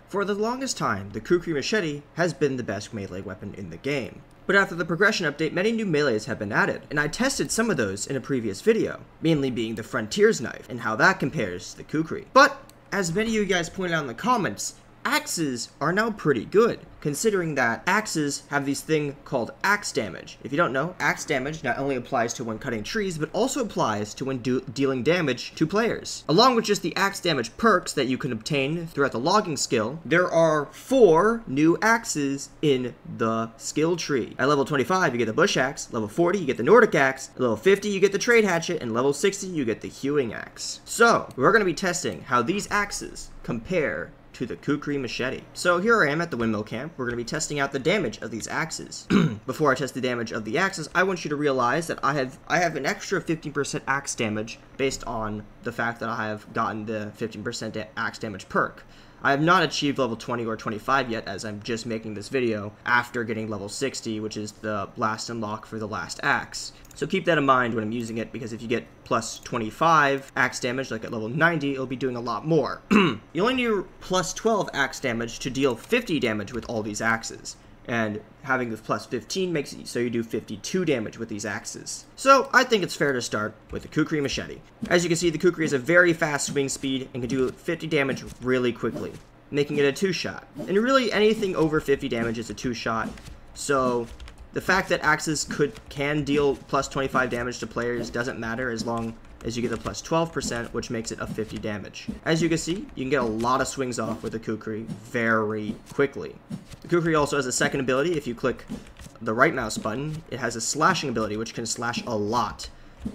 For the longest time, the Kukri Machete has been the best melee weapon in the game. But after the progression update, many new melees have been added, and I tested some of those in a previous video, mainly being the Frontier's Knife, and how that compares to the Kukri. But, as many of you guys pointed out in the comments, axes are now pretty good, considering that axes have this thing called axe damage. If you don't know, axe damage not only applies to when cutting trees, but also applies to when dealing damage to players. Along with just the axe damage perks that you can obtain throughout the logging skill, there are 4 new axes in the skill tree. At level 25, you get the Bush Axe, level 40, you get the Nordic Axe, level 50, you get the Trade Hatchet, and level 60, you get the Hewing Axe. So, we're going to be testing how these axes compare to the Kukri Machete. So here I am at the windmill camp. We're going to be testing out the damage of these axes. Before I test the damage of the axes, I want you to realize that I have an extra 15% axe damage based on the fact that I have gotten the 15% axe damage perk. I have not achieved level 20 or 25 yet, as I'm just making this video after getting level 60, which is the last unlock for the last axe. So keep that in mind when I'm using it, because if you get plus 25 axe damage, like at level 90, it'll be doing a lot more. You only need plus 12 axe damage to deal 50 damage with all these axes. And having the plus 15 makes it so you do 52 damage with these axes. So I think it's fair to start with the Kukri Machete. As you can see, the Kukri has a very fast swing speed and can do 50 damage really quickly, making it a 2-shot. And really anything over 50 damage is a 2-shot. So the fact that axes can deal plus 25 damage to players doesn't matter as long as you get the plus 12%, which makes it a 50 damage. As you can see, you can get a lot of swings off with the Kukri very quickly. The Kukri also has a second ability. If you click the right mouse button, it has a slashing ability, which can slash a lot.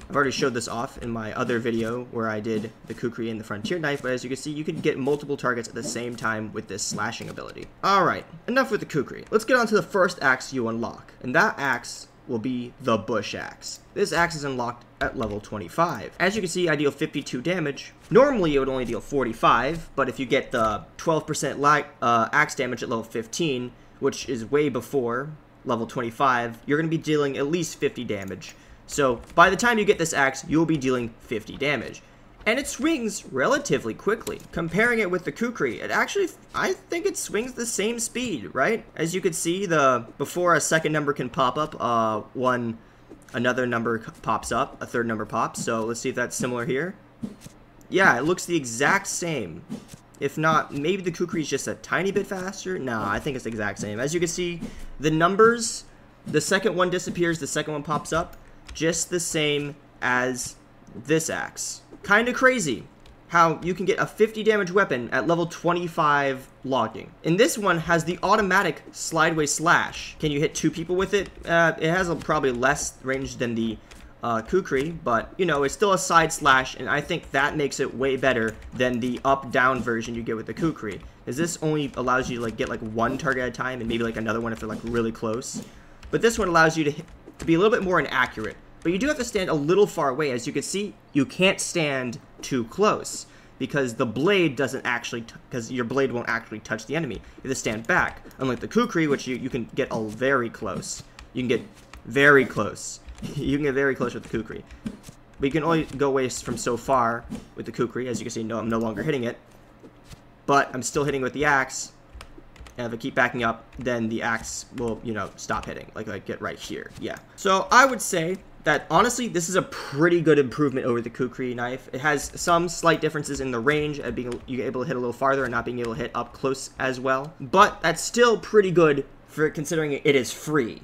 I've already showed this off in my other video where I did the Kukri and the Frontier Knife, but as you can see, you can get multiple targets at the same time with this slashing ability. Alright, enough with the Kukri. Let's get on to the first axe you unlock, and that axe will be the Bush Axe. This axe is unlocked at level 25. As you can see, I deal 52 damage. Normally, it would only deal 45, but if you get the 12% axe damage at level 15, which is way before level 25, you're going to be dealing at least 50 damage. So, by the time you get this axe, you'll be dealing 50 damage. And it swings relatively quickly. Comparing it with the Kukri, I think it swings the same speed, right? As you can see, before a second number can pop up, another number pops up, a third number pops. So let's see if that's similar here. Yeah, it looks the exact same. If not, maybe the Kukri is just a tiny bit faster. No, I think it's the exact same. As you can see, the numbers, the second one disappears, the second one pops up, just the same as this axe. Kinda crazy how you can get a 50 damage weapon at level 25 logging. And this one has the automatic slideway slash. Can you hit 2 people with it? It has probably less range than the Kukri, but you know, it's still a side slash, and I think that makes it way better than the up-down version you get with the Kukri. Because this only allows you to get like 1 target at a time, and maybe like another one if they're like really close. But this one allows you to be a little bit more inaccurate. But you do have to stand a little far away. As you can see, you can't stand too close because the blade doesn't actually, because your blade won't actually touch the enemy. You have to stand back. Unlike the Kukri, which you can get very close. You can get very close. You can get very close with the Kukri. But you can only go away from so far with the Kukri. As you can see, no, I'm no longer hitting it. But I'm still hitting with the axe. And if I keep backing up, then the axe will, you know, stop hitting. Like get right here. Yeah. So I would say that honestly, this is a pretty good improvement over the Kukri knife. It has some slight differences in the range, of being you're able to hit a little farther and not being able to hit up close as well. But that's still pretty good for considering it is free.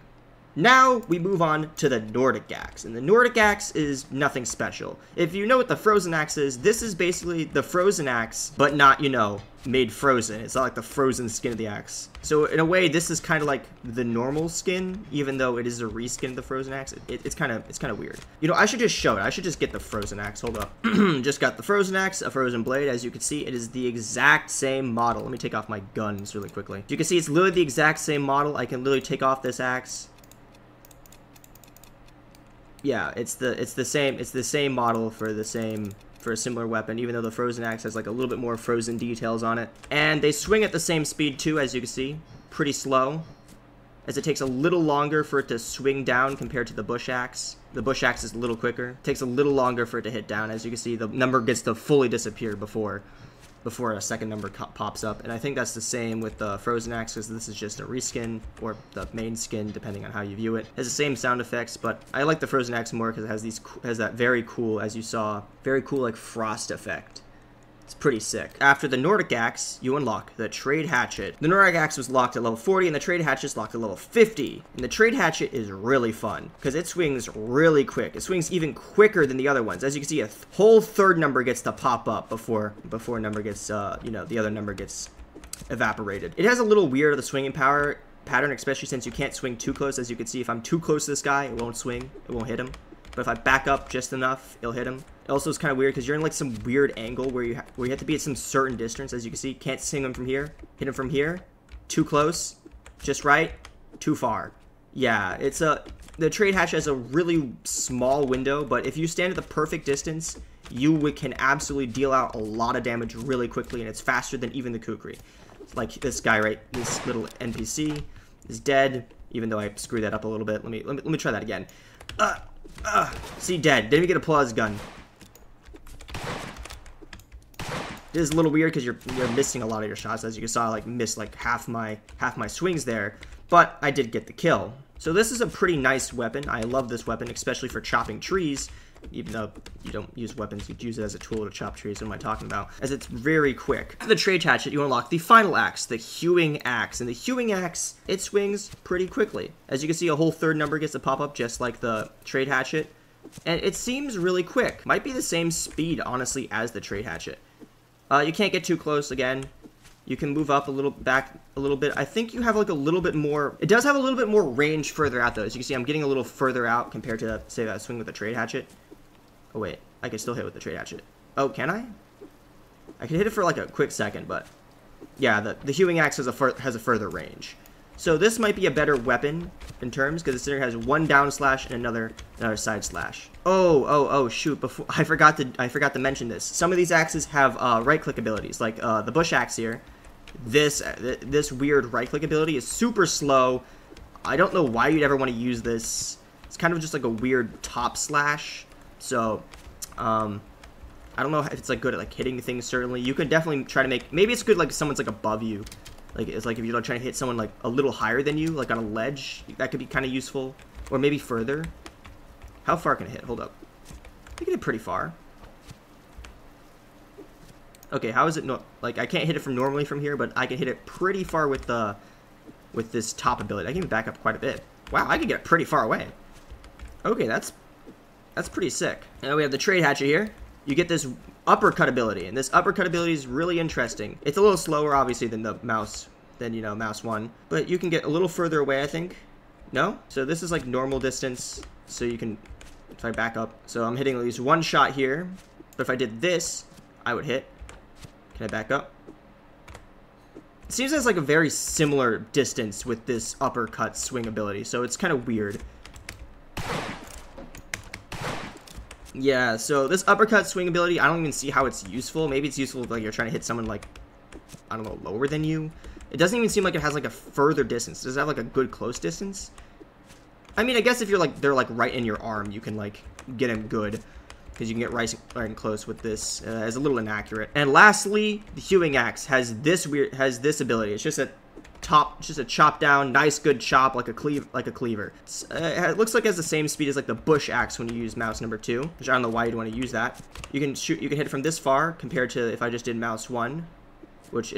Now we move on to the Nordic Axe, and the Nordic Axe is nothing special. If you know what the Frozen Axe is, this is basically the Frozen Axe, but not, you know, made frozen. It's not like the frozen skin of the axe. So in a way, this is kind of like the normal skin, even though it is a reskin of the Frozen Axe. It's kind of weird. You know, I should just show it. I should just get the Frozen Axe. Hold up. Just got the Frozen Axe, a frozen blade. As you can see, it is the exact same model. Let me take off my guns really quickly. You can see it's literally the exact same model. I can literally take off this axe. Yeah, it's the same model for a similar weapon, even though the Frozen Axe has like a little bit more frozen details on it. And they swing at the same speed too, as you can see. Pretty slow, as it takes a little longer for it to swing down compared to the Bush Axe. The Bush Axe is a little quicker. It takes a little longer for it to hit down. As you can see, the number gets to fully disappear before before a second number pops up. And I think that's the same with the Frozen Axe, because this is just a reskin, or the main skin, depending on how you view it. It has the same sound effects, but I like the Frozen Axe more because it has that very cool, as you saw, very cool like frost effect. It's pretty sick. After the Nordic Axe, you unlock the Trade Hatchet. The Nordic Axe was locked at level 40, and the Trade Hatchet is locked at level 50. And the Trade Hatchet is really fun, because it swings really quick. It swings even quicker than the other ones. As you can see, a whole third number gets to pop up before a number gets, you know, the other number gets evaporated. It has a little weird of the swinging pattern, especially since you can't swing too close. As you can see, if I'm too close to this guy, it won't swing. It won't hit him. But if I back up just enough, it'll hit him. It also is kind of weird because you're in like some weird angle where you have to be at some certain distance. As you can see, can't swing him from here. Hit him from here. Too close. Just right. Too far. Yeah, the Trade Hatchet has a really small window, but if you stand at the perfect distance, you can absolutely deal out a lot of damage really quickly, and it's faster than even the Kukri. Like this guy, right? This little NPC is dead, even though I screwed that up a little bit. Let me try that again. See, dead. Didn't even get to pull out his gun. This is a little weird because you're missing a lot of your shots. As you saw, I like missed like half my swings there, but I did get the kill. So this is a pretty nice weapon. I love this weapon, especially for chopping trees. Even though you don't use weapons, you use it as a tool to chop trees. What am I talking about? As it's very quick. After the Trade Hatchet, you unlock the final axe, the Hewing Axe. And the Hewing Axe, it swings pretty quickly. As you can see, a whole third number gets to pop up just like the Trade Hatchet. And it seems really quick. Might be the same speed, honestly, as the Trade Hatchet. You can't get too close again. You can move up a little, back a little bit. I think you have like a little bit more. It does have a little bit more range further out though. As you can see, I'm getting a little further out compared to, say, that swing with the Trade Hatchet. Oh wait, I can still hit with the Trade Hatchet. Oh, can I? I can hit it for like a quick second, but yeah, the Hewing Axe has a further range. So this might be a better weapon in terms, because it has one down slash and another side slash. Oh shoot! Before I forgot to mention this. Some of these axes have right click abilities, like the bush axe here. This weird right click ability is super slow. I don't know why you'd ever want to use this. It's kind of just like a weird top slash. So I don't know if it's like good at like hitting things. Certainly, you could definitely try to make. Maybe it's good like if someone's like above you. Like, it's like if you're trying to hit someone like a little higher than you, like on a ledge, that could be kind of useful. Or maybe further. How far can it hit? Hold up. I can hit pretty far. Okay, how is it like I can't hit it normally from here, but I can hit it pretty far with this top ability. I can even back up quite a bit. Wow, I can get it pretty far away. Okay, that's pretty sick. Now we have the Trade Hatchet here. You get this uppercut ability, and this uppercut ability is really interesting. It's a little slower, obviously, than the mouse, mouse 1, but you can get a little further away, I think. No? So this is like normal distance, so you can, if I back up, so I'm hitting at least one shot here, but if I did this, I would hit. Can I back up? It seems it's like a very similar distance with this uppercut swing ability, so it's kind of weird. Yeah, so this uppercut swing ability, I don't even see how it's useful. Maybe it's useful if like you're trying to hit someone like, I don't know, lower than you. It doesn't even seem like it has like a further distance. Does it have like a good close distance? I mean, I guess if you're like, they're like right in your arm, you can like get them good. Because you can get right and close with this. It's a little inaccurate. And lastly, the Hewing Axe has this ability. It's just a chop down, nice good chop like a cleaver. It looks like it has the same speed as like the bush axe when you use mouse number 2, which I don't know why you'd want to use that. You can hit it from this far compared to if I just did mouse 1, which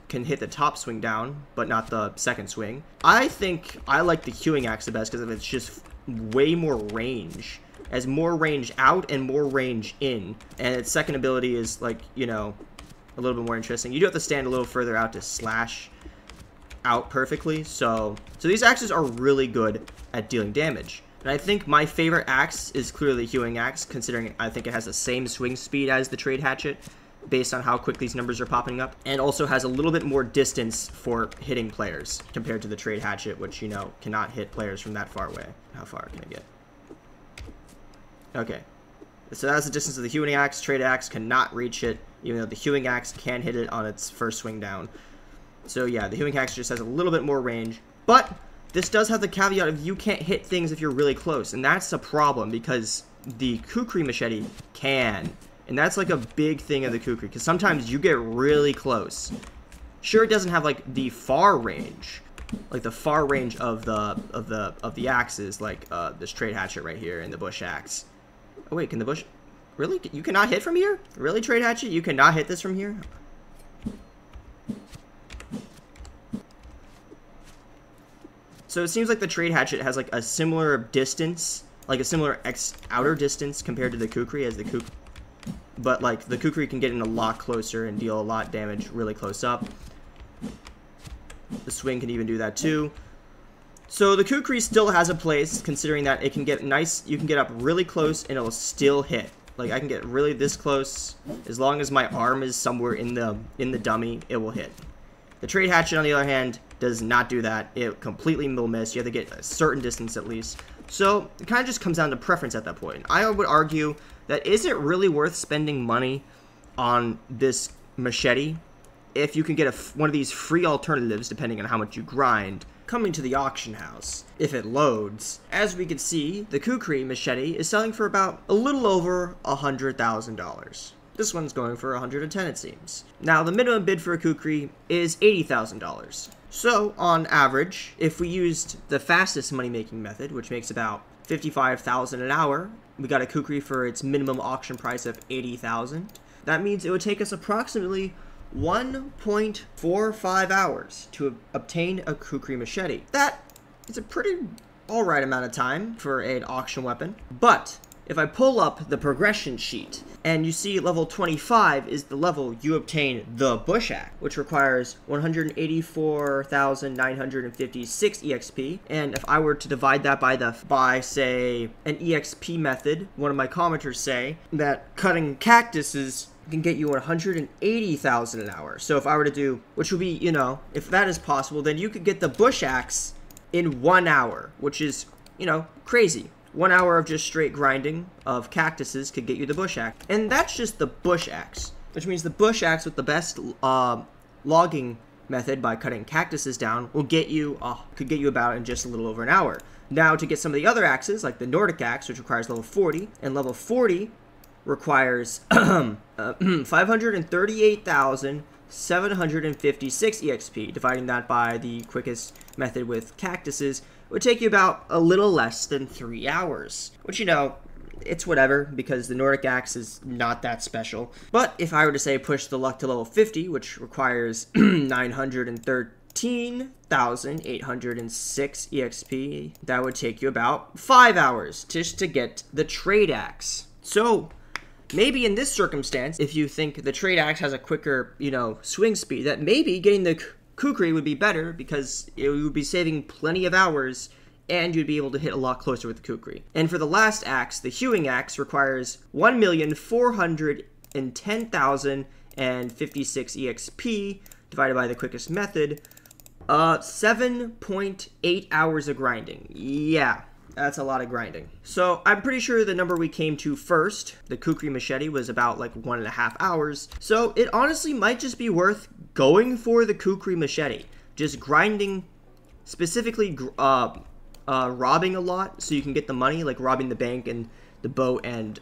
can hit the top swing down, but not the second swing. I think I like the Hewing Axe the best because it's just way more range. It has more range out and more range in, and its second ability is like, you know, a little bit more interesting. You do have to stand a little further out to slash out perfectly, so these axes are really good at dealing damage. And I think my favorite axe is clearly Hewing Axe, considering I think it has the same swing speed as the Trade Hatchet, based on how quick these numbers are popping up, and also has a little bit more distance for hitting players compared to the Trade Hatchet, which, you know, cannot hit players from that far away. How far can I get? Okay, so that's the distance of the Hewing Axe. Trade Axe cannot reach it, even though the Hewing Axe can hit it on its first swing down. So yeah, the Hewing Axe just has a little bit more range, but this does have the caveat of you can't hit things if you're really close, and that's a problem because the Kukri Machete can, And that's like a big thing of the Kukri, because sometimes you get really close. Sure, it doesn't have like the far range, like the far range of the axes, like this trade hatchet right here and the bush axe. Oh wait, can the bush really? You cannot hit from here? Really, trade hatchet? You cannot hit this from here? So it seems like the trade hatchet has like a similar distance, like a similar outer distance compared to the Kukri as the Kukri. But like the Kukri can get in a lot closer and deal a lot of damage really close up. The swing can even do that too. So the Kukri still has a place, considering that it can get nice, you can get up really close and it'll still hit. Like I can get really this close, as long as my arm is somewhere in the dummy, it will hit. The trade hatchet, on the other hand, does not do that. It completely will miss. You have to get a certain distance at least. So it kind of just comes down to preference at that point. I would argue that is it really worth spending money on this machete if you can get one of these free alternatives, depending on how much you grind, coming to the auction house if it loads. As we can see, the Kukri Machete is selling for about a little over $100,000. This one's going for 110, it seems. Now, the minimum bid for a Kukri is $80,000. So, on average, if we used the fastest money-making method, which makes about $55,000 an hour, we got a Kukri for its minimum auction price of $80,000. That means it would take us approximately 1.45 hours to obtain a Kukri Machete. That is a pretty alright amount of time for an auction weapon. But if I pull up the progression sheet, and you see level 25 is the level you obtain the bush axe, which requires 184,956 EXP. And if I were to divide that by say an EXP method, one of my commenters say that cutting cactuses can get you 180,000 an hour. So if I were to do, which would be, you know, if that is possible, then you could get the bush axe in 1 hour, which is, you know, crazy. 1 hour of just straight grinding of cactuses could get you the bush axe. And that's just the bush axe, which means the bush axe with the best logging method by cutting cactuses down will get you, could get you about in just a little over an hour. Now to get some of the other axes, like the Nordic Axe, which requires level 40, and level 40 requires 538,756 EXP. Dividing that by the quickest method with cactuses would take you about a little less than 3 hours. Which, you know, it's whatever, because the Nordic Axe is not that special. But if I were to say push the luck to level 50, which requires 913,806 EXP, that would take you about 5 hours just to get the trade axe. So maybe in this circumstance, if you think the trade axe has a quicker, you know, swing speed, that maybe getting the Kukri would be better, because it would be saving plenty of hours and you'd be able to hit a lot closer with the Kukri. And for the last axe, the Hewing Axe requires 1,410,056 EXP divided by the quickest method. 7.8 hours of grinding. Yeah. That's a lot of grinding. So I'm pretty sure the number we came to first, the Kukri Machete, was about like 1.5 hours. So it honestly might just be worth going for the Kukri Machete. Just grinding, specifically robbing a lot so you can get the money, like robbing the bank and the boat, and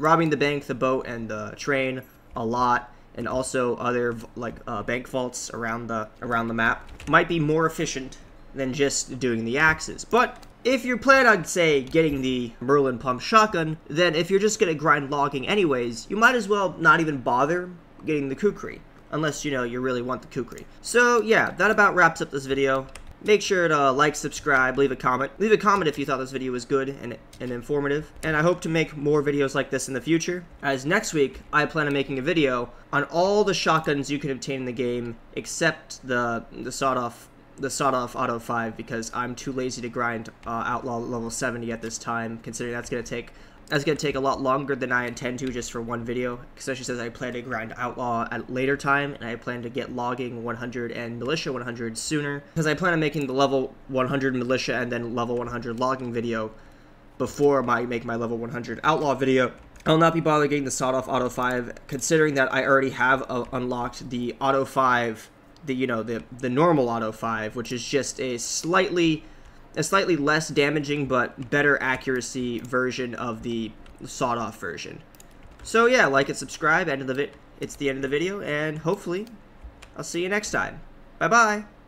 robbing the bank, the boat, and the train a lot, and also other like bank vaults around the map might be more efficient than just doing the axes. But if you're planning on, say, getting the Merlin pump shotgun, then if you're just going to grind logging anyways, you might as well not even bother getting the Kukri, unless, you know, you really want the Kukri. So, yeah, that about wraps up this video. Make sure to like, subscribe, leave a comment. Leave a comment if you thought this video was good and informative. And I hope to make more videos like this in the future, as next week, I plan on making a video on all the shotguns you can obtain in the game, except the sawed-off Auto 5, because I'm too lazy to grind Outlaw level 70 at this time, considering that's gonna take a lot longer than I intend to just for one video, especially since I plan to grind Outlaw at a later time, and I plan to get logging 100 and Militia 100 sooner, because I plan on making the level 100 Militia and then level 100 logging video before I make my level 100 Outlaw video. I'll not be bothered getting the sawed-off Auto 5, considering that I already have unlocked the Auto 5, the normal Auto 5, which is just a slightly less damaging but better accuracy version of the sawed-off version. So yeah, like and subscribe. It's the end of the video, and hopefully I'll see you next time. Bye bye.